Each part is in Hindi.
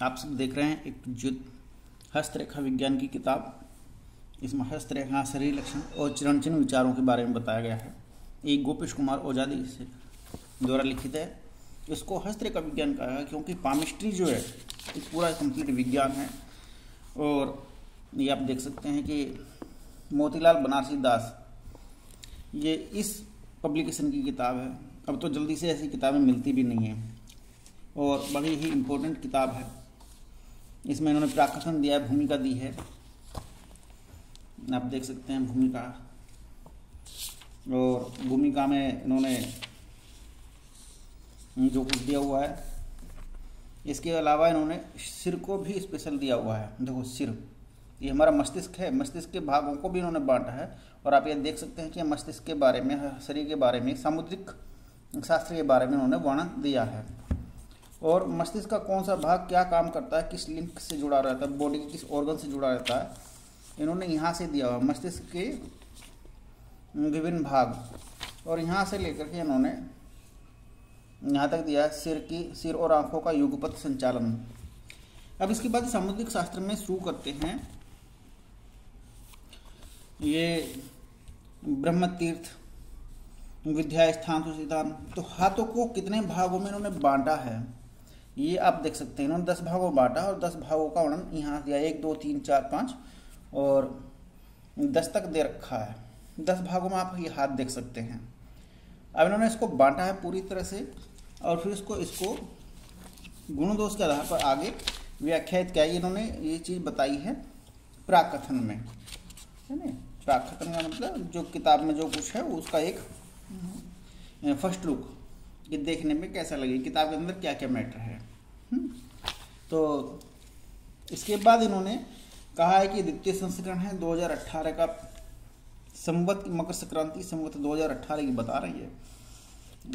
आप सब देख रहे हैं एक जो हस्तरेखा विज्ञान की किताब। इसमें हस्तरेखा, शरीर लक्षण और चरण चिन्ह विचारों के बारे में बताया गया है। ये गोपेश कुमार ओझादी से द्वारा लिखित है। इसको हस्तरेखा विज्ञान कहा है क्योंकि पामिस्ट्री जो है एक पूरा कंप्लीट विज्ञान है। और ये आप देख सकते हैं कि मोतीलाल बनारसी दास ये इस पब्लिकेशन की किताब है। अब तो जल्दी से ऐसी किताबें मिलती भी नहीं है और बड़ी ही इम्पोर्टेंट किताब है। इसमें इन्होंने प्राकथन दिया है, भूमिका दी है, आप देख सकते हैं भूमिका। और भूमिका में इन्होंने जो कुछ दिया हुआ है, इसके अलावा इन्होंने सिर को भी स्पेशल दिया हुआ है। देखो सिर, ये हमारा मस्तिष्क है, मस्तिष्क के भागों को भी इन्होंने बांटा है। और आप ये देख सकते हैं कि मस्तिष्क के बारे में, शरीर के बारे में, सामुद्रिक शास्त्र के बारे में इन्होंने वर्णन दिया है। और मस्तिष्क का कौन सा भाग क्या काम करता है, किस लिंक से जुड़ा रहता है, बॉडी के किस ऑर्गन से जुड़ा रहता है, इन्होंने यहाँ से दिया हुआ मस्तिष्क के विभिन्न भाग। और यहाँ से लेकर के इन्होंने यहाँ तक दिया है सिर और आंखों का युगपथ संचालन। अब इसके बाद सामुद्रिक शास्त्र में शुरू करते हैं। ये ब्रह्म तीर्थ, विद्या स्थान सुसितान। तो हाथों को कितने भागों में इन्होंने बांटा है ये आप देख सकते हैं। इन्होंने 10 भागों में बांटा और 10 भागों का वर्णन यहाँ दिया। 1 2 3 4 5 और 10 तक दे रखा है। 10 भागों में आप ये हाथ देख सकते हैं। अब इन्होंने इसको बांटा है पूरी तरह से और फिर इसको गुण दोष के आधार पर आगे व्याख्यायित किया। इन्होंने ये चीज़ बताई है प्राकथन में, है ना। प्राकथन का मतलब जो किताब में जो कुछ है उसका एक फर्स्ट लुक, ये देखने में कैसा लगे, किताब के अंदर क्या क्या मैटर है। तो इसके बाद इन्होंने कहा है कि द्वितीय संस्करण है 2018 का, संवत मकर संक्रांति संवत 2018 की बता रही है।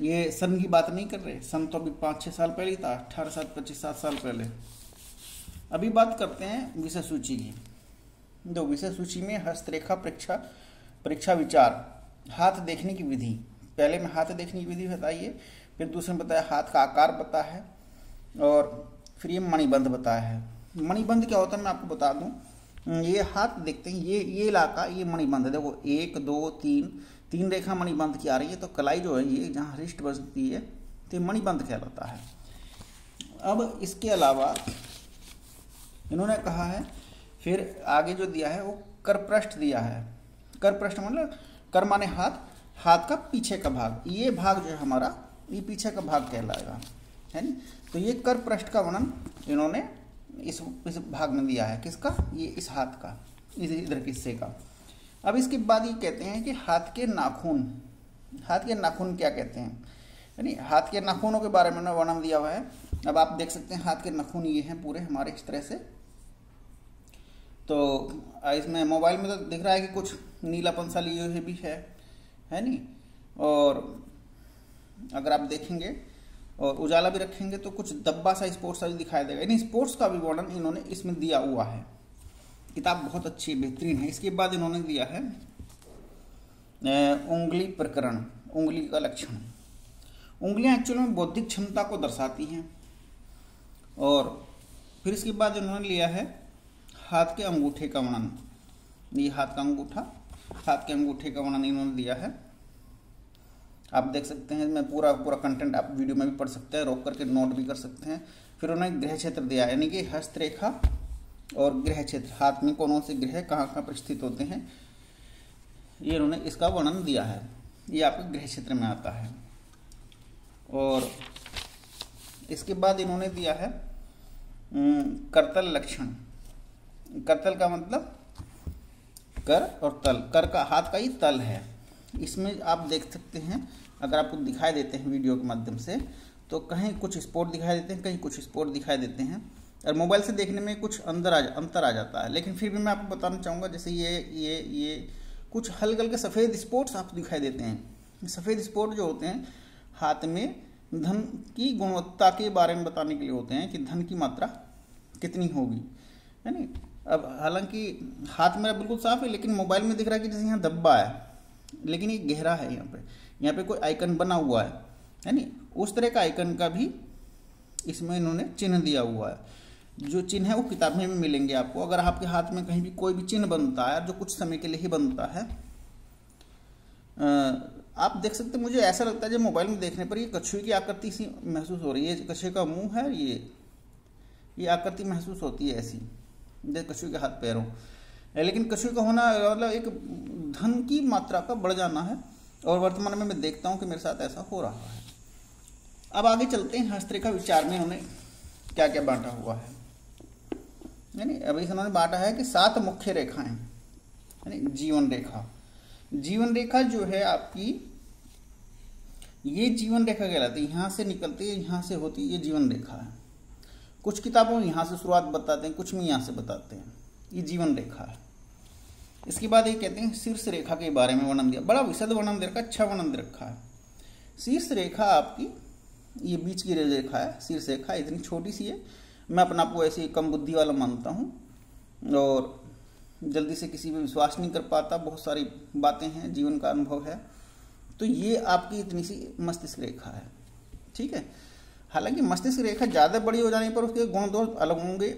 ये सन की बात नहीं कर रहे, सन तो अभी 5-6 साल पहले ही था, 18 साल 25-7 साल पहले। अभी बात करते हैं विषय सूची की। जो विषय सूची में हस्तरेखा परीक्षा विचार, हाथ देखने की विधि। पहले में हाथ देखने की विधि बताइए, फिर दूसरे में बताया हाथ का आकार पता है और फिर ये मणिबंध बताया है। मणिबंध क्या होता है मैं आपको बता दूं। ये हाथ देखते हैं, ये इलाका ये मणिबंध है। देखो 1 2 3 रेखा मणिबंध की आ रही है। तो कलाई जो है ये जहाँ रिस्ट बजती है तो मणिबंध कहलाता है। अब इसके अलावा इन्होंने कहा है, फिर आगे जो दिया है वो करपृष्ठ दिया है। करपृष्ठ मतलब कर माने हाथ, हाथ का पीछे का भाग, ये भाग जो है हमारा ये पीछे का भाग कहलाएगा, है ना। तो ये करपृष्ठ का वर्णन इन्होंने इस भाग में दिया है। किसका? ये इस हाथ का, इधर के हिस्से का। अब इसके बाद ये कहते हैं कि हाथ के नाखून, हाथ के नाखून क्या कहते हैं, यानी हाथ के नाखूनों के बारे में वर्णन दिया हुआ है। अब आप देख सकते हैं हाथ के नाखून ये हैं पूरे हमारे इस तरह से। तो इसमें मोबाइल में तो दिख रहा है कि कुछ नीलापन सा लिए हुए भी है नहीं। और अगर आप देखेंगे और उजाला भी रखेंगे तो कुछ दब्बा सा स्पोर्ट्स सा भी दिखाई देगा। यानी स्पोर्ट्स का भी वर्णन इन्होंने इसमें दिया हुआ है। किताब बहुत अच्छी बेहतरीन है। इसके बाद इन्होंने दिया है उंगली प्रकरण, उंगली का लक्षण। उंगलियां एक्चुअली में बौद्धिक क्षमता को दर्शाती हैं। और फिर इसके बाद इन्होंने लिया है हाथ के अंगूठे का वर्णन। ये हाथ का अंगूठा, हाथ के अंगूठे का वर्णन इन्होंने दिया है। आप देख सकते हैं, मैं पूरा कंटेंट आप वीडियो में भी पढ़ सकते हैं, रोक करके नोट भी कर सकते हैं। फिर उन्होंने गृह क्षेत्र दिया, यानी कि हस्तरेखा और गृह क्षेत्र, हाथ में कौन से गृह कहाँ पर स्थित होते हैं, ये उन्होंने इसका वर्णन दिया है। ये आपके गृह क्षेत्र में आता है। और इसके बाद इन्होंने दिया है करतल लक्षण। करतल का मतलब कर और तल, कर का हाथ का ही तल है। इसमें आप देख सकते हैं, अगर आपको दिखाई देते हैं वीडियो के माध्यम से, तो कहीं कुछ स्पॉट दिखाई देते हैं, कहीं कुछ स्पॉट दिखाई देते हैं। और मोबाइल से देखने में कुछ अंतर आ जाता है। लेकिन फिर भी मैं आपको बताना चाहूँगा, जैसे ये कुछ हल्के हल्के सफ़ेद स्पॉट्स आपको दिखाई देते हैं। सफ़ेद स्पॉट जो होते हैं हाथ में धन की गुणवत्ता के बारे में बताने के लिए होते हैं कि धन की मात्रा कितनी होगी, है ना। अब हालांकि हाथ मेरा बिल्कुल साफ है, लेकिन मोबाइल में दिख रहा है कि जैसे यहाँ धब्बा है, लेकिन ये गहरा है। यहाँ पे कोई आइकन बना हुआ है नहीं। उस तरह का आइकन का भी इसमें इन्होंने चिन्ह दिया हुआ है। जो चिन्ह है वो किताब में भी मिलेंगे आपको। अगर आपके हाथ में कहीं भी कोई भी चिन्ह बनता है जो कुछ समय के लिए ही बनता है, आप देख सकते हैं, मुझे ऐसा लगता है जब मोबाइल में देखने पर ये कछुए की आकृति सी महसूस हो रही है। कछुए का मुंह है, ये आकृति महसूस होती है ऐसी, जैसे कछुए के हाथ पैरों। लेकिन कछुए का होना मतलब एक धन की मात्रा का बढ़ जाना है, और वर्तमान में मैं देखता हूं कि मेरे साथ ऐसा हो रहा है। अब आगे चलते हैं, हस्तरेखा विचार में उन्होंने क्या क्या बांटा हुआ है। यानी अभी इन्होंने बांटा है कि 7 मुख्य रेखाएं, यानी जीवन रेखा। जीवन रेखा जो है आपकी, ये जीवन रेखा कहलाती है। यहां से निकलती है, यहां से होती है, ये जीवन रेखा है। कुछ किताबों में यहां से शुरुआत बताते हैं, कुछ में यहां से बताते हैं। ये जीवन रेखा है। इसके बाद ये कहते हैं शीर्ष रेखा के बारे में वर्णन दिया, बड़ा विशद वर्णन दे रखा, अच्छा वर्णन दे रखा है। शीर्ष रेखा आपकी ये बीच की रेखा है, शीर्ष रेखा इतनी छोटी सी है। मैं अपना आपको ऐसे कम बुद्धि वाला मानता हूँ और जल्दी से किसी पर विश्वास नहीं कर पाता, बहुत सारी बातें हैं, जीवन का अनुभव है। तो ये आपकी इतनी सी मस्तिष्क रेखा है, ठीक है। हालांकि मस्तिष्क रेखा ज़्यादा बड़ी हो जाने पर उसके गुण दोष अलग होंगे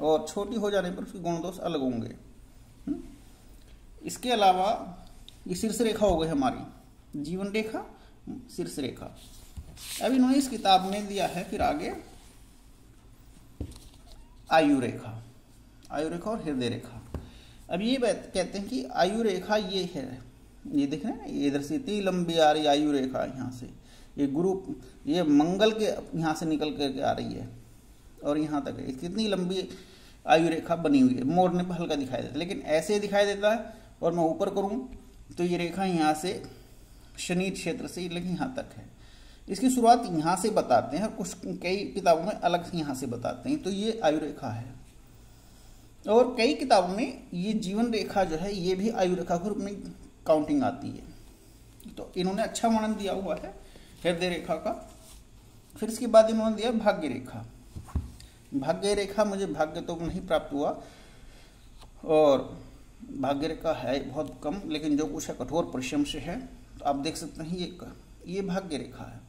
और छोटी हो जाने पर उसके गुण दोष अलग होंगे। इसके अलावा ये शीर्ष रेखा हो गई हमारी, जीवन रेखा, शीर्ष रेखा। अब इन्होंने इस किताब में दिया है फिर आगे आयु रेखा, आयु रेखा और हृदय रेखा। अब ये कहते हैं कि आयु रेखा ये है, ये देख रहे हैं ना, इधर से इतनी लंबी आ रही आयु रेखा, यहाँ से ये गुरु, ये मंगल के यहाँ से निकल करके आ रही है और यहाँ तक है। कितनी लंबी आयु रेखा बनी हुई है। मोड़ने पर हल्का दिखाई देता है, लेकिन ऐसे दिखाई देता है। और मैं ऊपर करूँ तो ये रेखा यहाँ से शनि क्षेत्र से लेकिन यहाँ तक है। इसकी शुरुआत यहाँ से बताते हैं और कुछ कई किताबों में अलग यहाँ से बताते हैं। तो ये आयु रेखा है और कई किताबों में ये जीवन रेखा जो है ये भी आयु रेखा के रूप में काउंटिंग आती है। तो इन्होंने अच्छा वर्णन दिया हुआ है हृदय रेखा का। फिर इसके बाद इन्होंने दिया भाग्य रेखा। भाग्य रेखा, मुझे भाग्य तो नहीं प्राप्त हुआ और भाग्य रेखा है बहुत कम, लेकिन जो कुछ है कठोर परिश्रम से है। तो आप देख सकते हैं ये भाग्य रेखा है।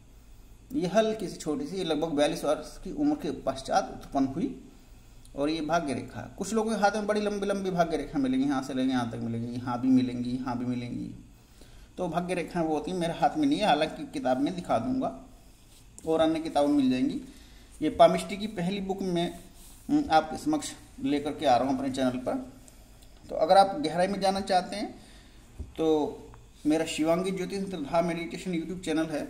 ये हल्की सी छोटी सी, लगभग 42 वर्ष की उम्र के पश्चात उत्पन्न हुई और ये भाग्य रेखा है। कुछ लोगों के हाथ में बड़ी लंबी लंबी भाग्य रेखा मिलेंगी, यहाँ से लेंगे यहाँ तक मिलेंगी, यहाँ भी मिलेंगी, यहाँ भी मिलेंगी। तो भाग्य रेखाएं वो होती है, मेरे हाथ में नहीं है, हालांकि किताब में दिखा दूंगा और अन्य किताबों में मिल जाएंगी। ये पामिस्ट्री की पहली बुक में आपके समक्ष लेकर के आ रहा हूँ अपने चैनल पर। तो अगर आप गहराई में जाना चाहते हैं तो मेरा शिवांगी ज्योतिष तथा मेडिटेशन यूट्यूब चैनल है,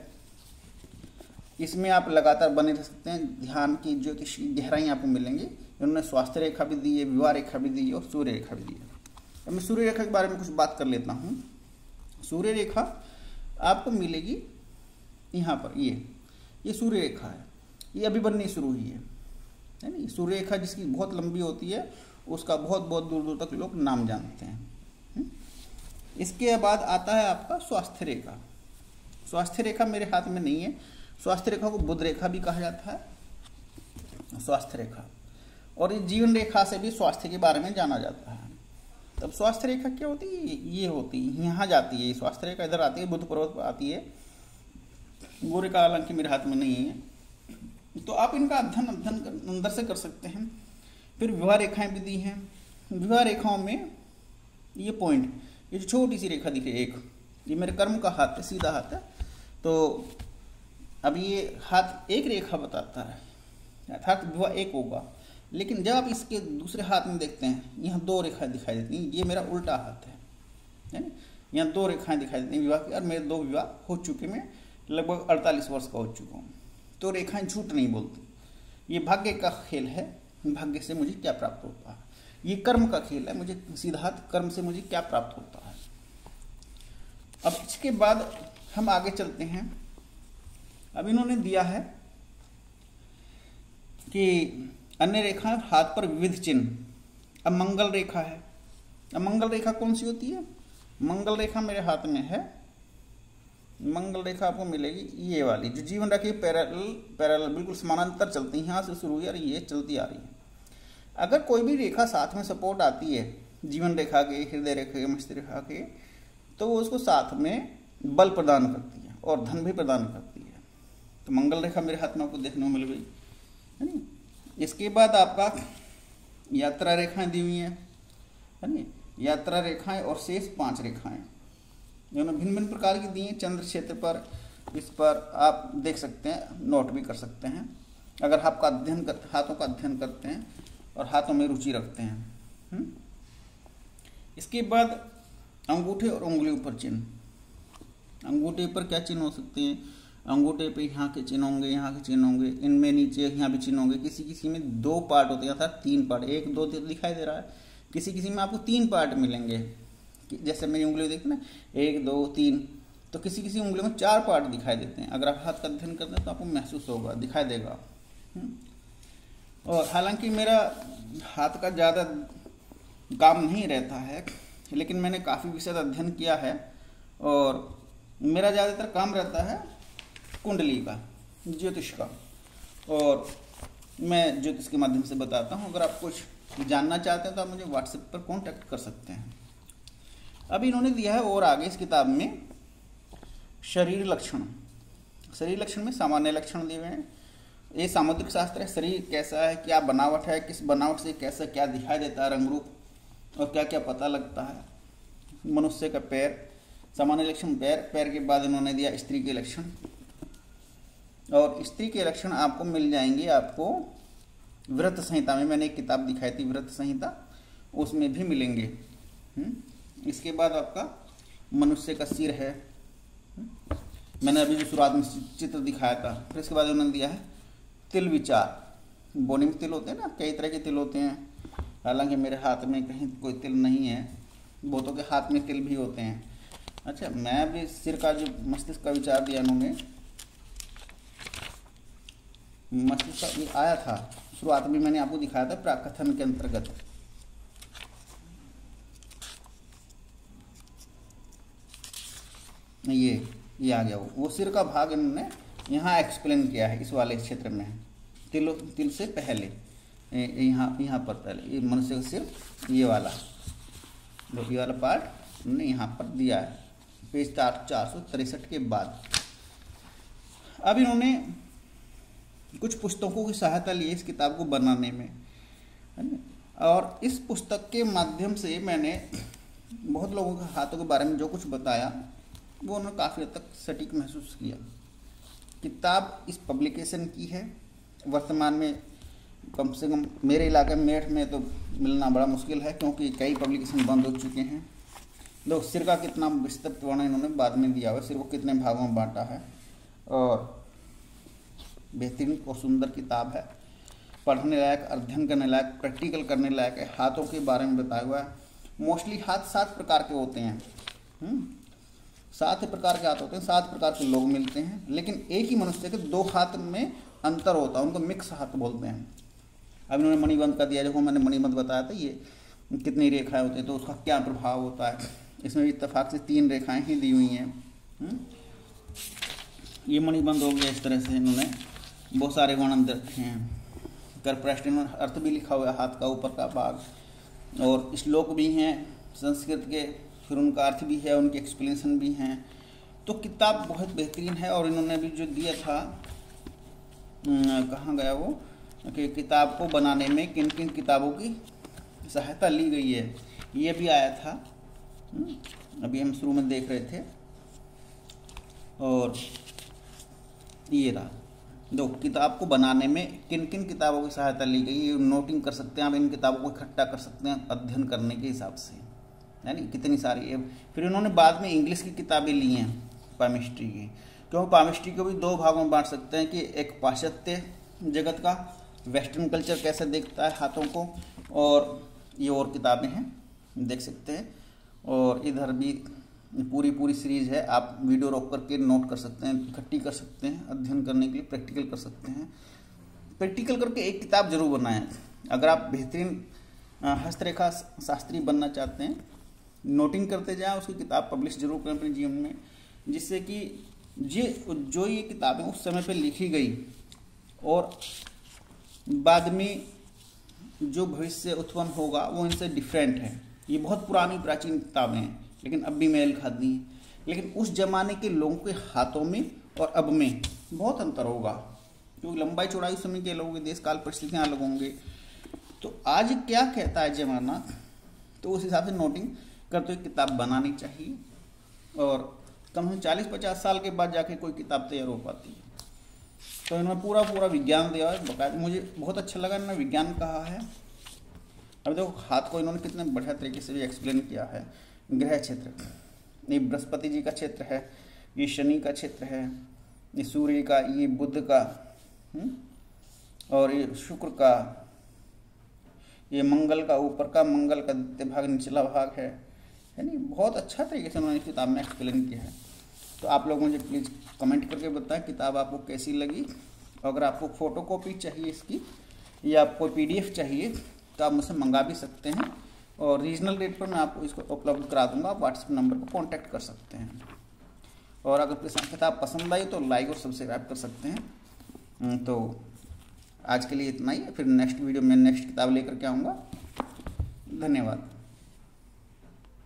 इसमें आप लगातार बने रह सकते हैं। ध्यान की ज्योतिष की गहराई आपको मिलेंगी। उन्होंने स्वास्थ्य रेखा भी दी है, विवाह रेखा भी दी है और सूर्य रेखा भी दी है। अब मैं सूर्य रेखा के बारे में कुछ बात कर लेता हूँ। सूर्य रेखा आपको मिलेगी यहाँ पर, ये सूर्य रेखा है, ये अभी बननी शुरू हुई है नहीं। सूर्य रेखा जिसकी बहुत लंबी होती है उसका बहुत बहुत दूर दूर तक लोग नाम जानते हैं। इसके बाद आता है आपका स्वास्थ्य रेखा। स्वास्थ्य रेखा मेरे हाथ में नहीं है। स्वास्थ्य रेखा को बुध रेखा भी कहा जाता है, स्वास्थ्य रेखा। और इस जीवन रेखा से भी स्वास्थ्य के बारे में जाना जाता है। तब स्वास्थ्य रेखा क्या होती है? ये होती है, यहाँ जाती है स्वास्थ्य रेखा, इधर आती है, बुध पर्वत पर आती है। वो रेखा हालांकि मेरे हाथ में नहीं है, तो आप इनका अध्ययन अंदर से कर सकते हैं। फिर विवाह रेखाएं भी दी हैं। विवाह रेखाओं में ये पॉइंट, ये जो छोटी सी रेखा दिखे एक, ये मेरे कर्म का हाथ है, सीधा हाथ है। तो अब ये हाथ एक रेखा बताता है, अर्थात विवाह एक होगा। लेकिन जब आप इसके दूसरे हाथ में देखते हैं, यहाँ 2 रेखाएं दिखाई देती हैं। ये मेरा उल्टा हाथ है, यहाँ 2 रेखाएं दिखाई देती हैं विवाह की। और मेरे 2 विवाह हो चुके, मैं लगभग 48 वर्ष का हो चुका हूँ। तो रेखाएं झूठ नहीं बोलती। ये भाग्य का खेल है, भाग्य से मुझे क्या प्राप्त होता है। ये कर्म का खेल है, मुझे सीधा हाथ कर्म से मुझे क्या प्राप्त होता है। अब इसके बाद हम आगे चलते हैं। अब इन्होंने दिया है कि अन्य रेखा हाथ पर विविध चिन्ह। अब मंगल रेखा है। अब मंगल रेखा कौन सी होती है? मंगल रेखा मेरे हाथ में है। मंगल रेखा आपको मिलेगी ये वाली, जो जीवन रेखा पैरेलल बिल्कुल समानांतर चलती है, यहाँ से शुरू हुई और ये चलती आ रही है। अगर कोई भी रेखा साथ में सपोर्ट आती है जीवन रेखा के, हृदय रेखा के, मस्तिष्क रेखा के, तो वो उसको साथ में बल प्रदान करती है और धन भी प्रदान करती है। तो मंगल रेखा मेरे हाथ में आपको देखने को मिल गई है नहीं। इसके बाद आपका यात्रा रेखाएं दी हुई हैं, है ना, यात्रा रेखाएं और शेष 5 रेखाएं दोनों भिन्न भिन्न प्रकार की दी हैं चंद्र क्षेत्र पर। इस पर आप देख सकते हैं, नोट भी कर सकते हैं अगर आपका हाथों का अध्ययन करते हैं और हाथों में रुचि रखते हैं। इसके बाद अंगूठे और उंगलियों पर चिन्ह। अंगूठे पर क्या चिन्ह हो सकते हैं? अंगूठे पे यहाँ के चिन्ह होंगे, यहाँ के चिन्ह होंगे, इनमें नीचे यहाँ भी चिन्ह होंगे। किसी किसी में 2 पार्ट होते हैं अर्थात 3 पार्ट, 1 2 दिखाई दे रहा है। किसी किसी में आपको 3 पार्ट मिलेंगे, जैसे मेरी उंगली देखते ना 1 2 3, तो किसी किसी उंगलियों में 4 पार्ट दिखाई देते हैं। अगर आप हाथ का अध्ययन करते हैं तो आपको महसूस होगा, दिखाई देगा। और हालांकि मेरा हाथ का ज़्यादा काम नहीं रहता है, लेकिन मैंने काफ़ी विषय अध्ययन किया है और मेरा ज़्यादातर काम रहता है कुंडली का, ज्योतिष का, और मैं ज्योतिष के माध्यम से बताता हूँ। अगर आप कुछ जानना चाहते हैं तो आप मुझे व्हाट्सएप पर कांटेक्ट कर सकते हैं। अब इन्होंने दिया है और आगे इस किताब में शरीर लक्षण। शरीर लक्षण में सामान्य लक्षण दिए हुए हैं। ये सामुद्रिक शास्त्र है, शरीर कैसा है, क्या बनावट है, किस बनावट से कैसा क्या दिखाई देता है रंग रूप और क्या क्या पता लगता है। मनुष्य का पैर, सामान्य लक्षण पैर, पैर के बाद इन्होंने दिया स्त्री के लक्षण, और स्त्री के लक्षण आपको मिल जाएंगे आपको व्रत संहिता में। मैंने एक किताब दिखाई थी व्रत संहिता, उसमें भी मिलेंगे। इसके बाद आपका मनुष्य का सिर है, मैंने अभी जो शुरुआत में चित्र दिखाया था। फिर इसके बाद उन्होंने दिया है तिल विचार। बॉडी में तिल होते हैं ना, कई तरह के तिल होते हैं, हालांकि मेरे हाथ में कहीं कोई तिल नहीं है, बहुतों के हाथ में तिल भी होते हैं। अच्छा, मैं भी सिर का जो मस्तिष्क का विचार दिया इन्होंने, मस्तिष्क का आया था शुरुआत में, मैंने आपको दिखाया था प्राकथन के अंतर्गत। ये आ गया वो सिर का भाग इन्होंने यहाँ एक्सप्लेन किया है इस वाले क्षेत्र में। तिल से पहले यहाँ पर पहले ये मनुष्य का सिर, ये वाला पार्ट उन्होंने यहाँ पर दिया है पेज 463 के बाद। अब इन्होंने कुछ पुस्तकों की सहायता ली इस किताब को बनाने में, है ना, और इस पुस्तक के माध्यम से मैंने बहुत लोगों के हाथों के बारे में जो कुछ बताया वो उन्होंने काफ़ी हद तक सटीक महसूस किया। किताब इस पब्लिकेशन की है, वर्तमान में कम से कम मेरे इलाके मेरठ में तो मिलना बड़ा मुश्किल है, क्योंकि कई पब्लिकेशन बंद हो चुके हैं। लोग सिर का कितना विस्तृत वर्णन इन्होंने बाद में दिया हुआ, सिर को कितने भागों में बांटा है, और बेहतरीन और सुंदर किताब है, पढ़ने लायक, अध्ययन करने लायक, प्रैक्टिकल करने लायक है। हाथों के बारे में बताया हुआ है। मोस्टली हाथ 7 प्रकार के होते हैं, 7 प्रकार के हाथ होते हैं, 7 प्रकार के लोग मिलते हैं, लेकिन एक ही मनुष्य के 2 हाथ में अंतर होता है, उनको मिक्स हाथ बोलते हैं। अब इन्होंने मणिबंध का दिया, देखो मैंने मणिबंध बताया था, ये कितनी रेखाएं होती हैं तो उसका क्या प्रभाव होता है। इसमें भी इत्तेफाक से 3 रेखाएं ही दी हुई हैं। ये मणिबंध हो गया। इस तरह से इन्होंने बहुत सारे वर्णन रखे हैं। करपृष्ठ इन्होंने अर्थ भी लिखा हुआ है, हाथ का ऊपर का भाग, और श्लोक भी हैं संस्कृत के, फिर उनका अर्थ भी है, उनके एक्सप्लेनेशन भी हैं। तो किताब बहुत बेहतरीन है। और इन्होंने भी जो दिया था, कहाँ गया वो, कि किताब को बनाने में किन किन किताबों की सहायता ली गई है, ये भी आया था, अभी हम शुरू में देख रहे थे। और ये रहा, दो किताब को बनाने में किन किन किताबों की सहायता ली गई, ये नोटिंग कर सकते हैं आप, इन किताबों को इकट्ठा कर सकते हैं अध्ययन करने के हिसाब से, यानी कितनी सारी। फिर इन्होंने बाद में इंग्लिश की किताबें ली हैं पामिस्ट्री की, क्योंकि पामिस्ट्री को भी 2 भागों में बांट सकते हैं, कि एक पाश्चात्य जगत का वेस्टर्न कल्चर कैसे देखता है हाथों को, और ये और किताबें हैं देख सकते हैं। और इधर भी पूरी सीरीज है, आप वीडियो रोक करके नोट कर सकते हैं, इकट्ठी कर सकते हैं, अध्ययन करने के लिए प्रैक्टिकल कर सकते हैं। प्रैक्टिकल करके एक किताब जरूर बनाएं अगर आप बेहतरीन हस्तरेखा शास्त्री बनना चाहते हैं। नोटिंग करते जाएं, उसकी किताब पब्लिश जरूर करें अपने जीवन में, जिससे कि जो ये किताबें उस समय पे लिखी गई और बाद में जो भविष्य उत्पन्न होगा वो इनसे डिफरेंट है। ये बहुत पुरानी प्राचीन किताबें हैं, लेकिन अब भी मेल खाती हैं। लेकिन उस जमाने के लोगों के हाथों में और अब में बहुत अंतर होगा, क्योंकि लंबाई चौड़ाई समय के लोगों के देश काल परिस्थितियाँ अलग होंगे। तो आज क्या कहता है जमाना, तो उस हिसाब से नोटिंग करते हुए किताब बनानी चाहिए, और कम से कम 40-50 साल के बाद जाके कोई किताब तैयार हो पाती है। तो इन्होंने पूरा विज्ञान दिया है बकायदा, मुझे बहुत अच्छा लगा इन्होंने विज्ञान कहा है। अब देखो हाथ को इन्होंने कितने बढ़िया तरीके से भी एक्सप्लेन किया है। ग्रह क्षेत्र, ये बृहस्पति जी का क्षेत्र है, ये शनि का क्षेत्र है, ये सूर्य का, ये बुध का, और ये शुक्र का, ये मंगल का, ऊपर का मंगल का द्वितीय भाग, निचला भाग है नहीं। बहुत अच्छा तरीके से उन्होंने इस किताब में एक्सप्लेन किया है। तो आप लोग मुझे प्लीज़ कमेंट करके बताएं किताब आपको कैसी लगी। अगर आपको फ़ोटोकॉपी चाहिए इसकी या कोई PDF चाहिए तो आप मुझसे मंगा भी सकते हैं, और रीजनल रेट पर मैं आपको इसको उपलब्ध करा दूंगा। आप व्हाट्सएप नंबर पर कॉन्टैक्ट कर सकते हैं। और अगर किताब पसंद आई तो लाइक और सब्सक्राइब कर सकते हैं। तो आज के लिए इतना ही, फिर नेक्स्ट वीडियो में नेक्स्ट किताब लेकर के आऊँगा। धन्यवाद।